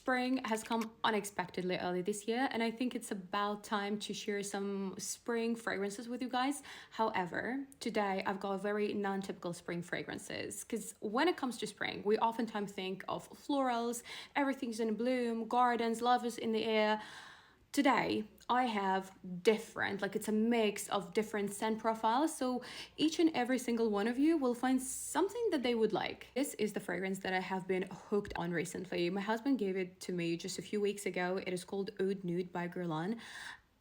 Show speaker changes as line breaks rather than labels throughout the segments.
Spring has come unexpectedly early this year, and I think it's about time to share some spring fragrances with you guys. However, today I've got very non-typical spring fragrances because when it comes to spring, we oftentimes think of florals, everything's in bloom, gardens, love is in the air. Today, I have different, like it's a mix of different scent profiles. So each and every single one of you will find something that they would like. This is the fragrance that I have been hooked on recently. My husband gave it to me just a few weeks ago. It is called Oud Nude by Guerlain.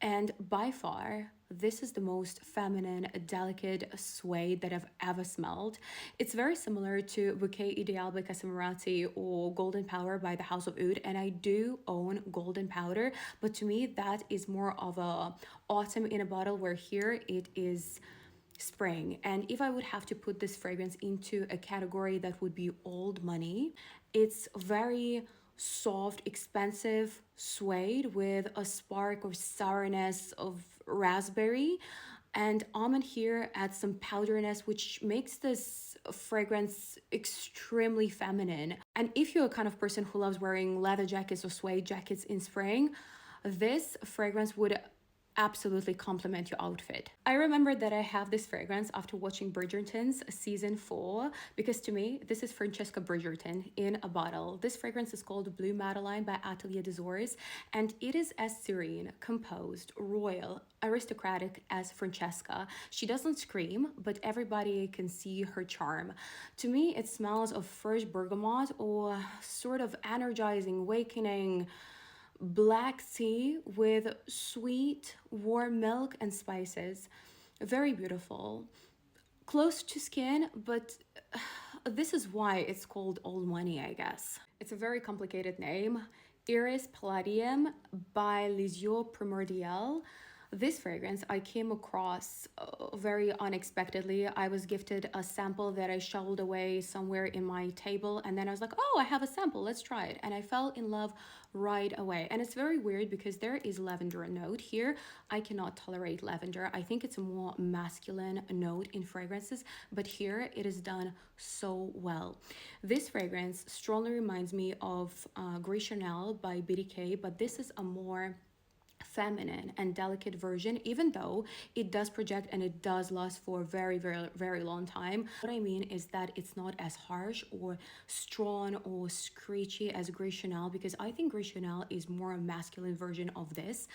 And by far, this is the most feminine, delicate suede that I've ever smelled. It's very similar to Bouquet Ideal by Casamarati or Golden Powder by the House of Oud. And I do own Golden Powder, but to me, that is more of a autumn in a bottle, where here it is spring. And if I would have to put this fragrance into a category that would be old money, it's very soft, expensive suede with a spark of sourness of raspberry, and almond here adds some powderiness, which makes this fragrance extremely feminine. And if you're a kind of person who loves wearing leather jackets or suede jackets in spring, this fragrance would absolutely complement your outfit. I remember that I have this fragrance after watching Bridgerton's season 4, because to me, this is Francesca Bridgerton in a bottle. This fragrance is called Blue Madeline by Atelier des Ors, and it is as serene, composed, royal, aristocratic as Francesca. She doesn't scream, but everybody can see her charm. To me, it smells of fresh bergamot or sort of energizing, awakening black tea with sweet, warm milk and spices. Very beautiful. Close to skin, but this is why it's called Old Money, I guess. It's a very complicated name. Iris Palladium by Les Yeux Primordial. This fragrance I came across very unexpectedly. I was gifted a sample that I shoveled away somewhere in my table, and then I was like, oh, I have a sample, let's try it. And I fell in love right away. And it's very weird because there is lavender note here. I cannot tolerate lavender. I think it's a more masculine note in fragrances, but here it is done so well. This fragrance strongly reminds me of Gris Chanel by BDK, but this is a more feminine and delicate version, even though it does project and it does last for a very long time. What I mean is that it's not as harsh or strong or screechy as Gris Chanel, because I think Gris Chanel is more a masculine version of this.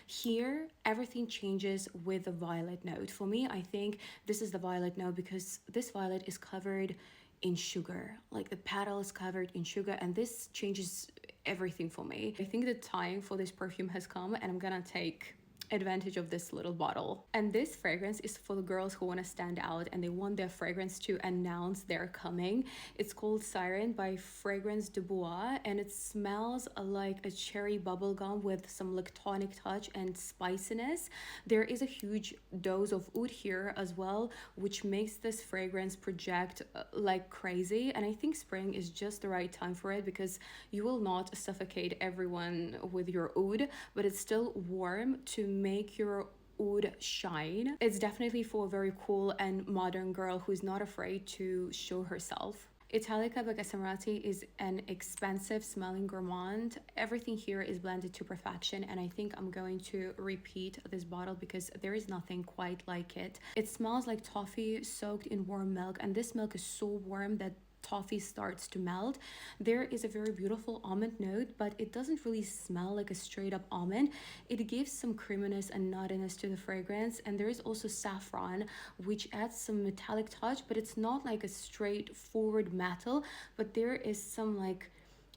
Here everything changes with the violet note. For me, I think this is the violet note because this violet is covered in sugar, like the petal is covered in sugar, and this changes everything for me. I think the time for this perfume has come, and I'm gonna take advantage of this little bottle. And this fragrance is for the girls who want to stand out and they want their fragrance to announce they're coming. It's called Siren by Fragrance de Bois, and it smells like a cherry bubblegum with some lactonic touch and spiciness. There is a huge dose of oud here as well, which makes this fragrance project like crazy. And I think spring is just the right time for it because you will not suffocate everyone with your oud, but it's still warm to make your oud shine. It's definitely for a very cool and modern girl who's not afraid to show herself. Italica by Casamarati is an expensive smelling gourmand. Everything here is blended to perfection, and I think I'm going to repeat this bottle because there is nothing quite like it. It smells like toffee soaked in warm milk, and this milk is so warm that toffee starts to melt. There is a very beautiful almond note, but it doesn't really smell like a straight up almond. It gives some creaminess and nuttiness to the fragrance, and there is also saffron, which adds some metallic touch, but it's not like a straightforward metal, but there is some like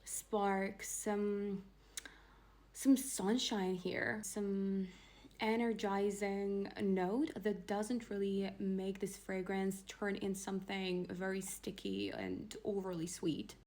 spark, some sunshine here, some energizing note that doesn't really make this fragrance turn in something very sticky and overly sweet.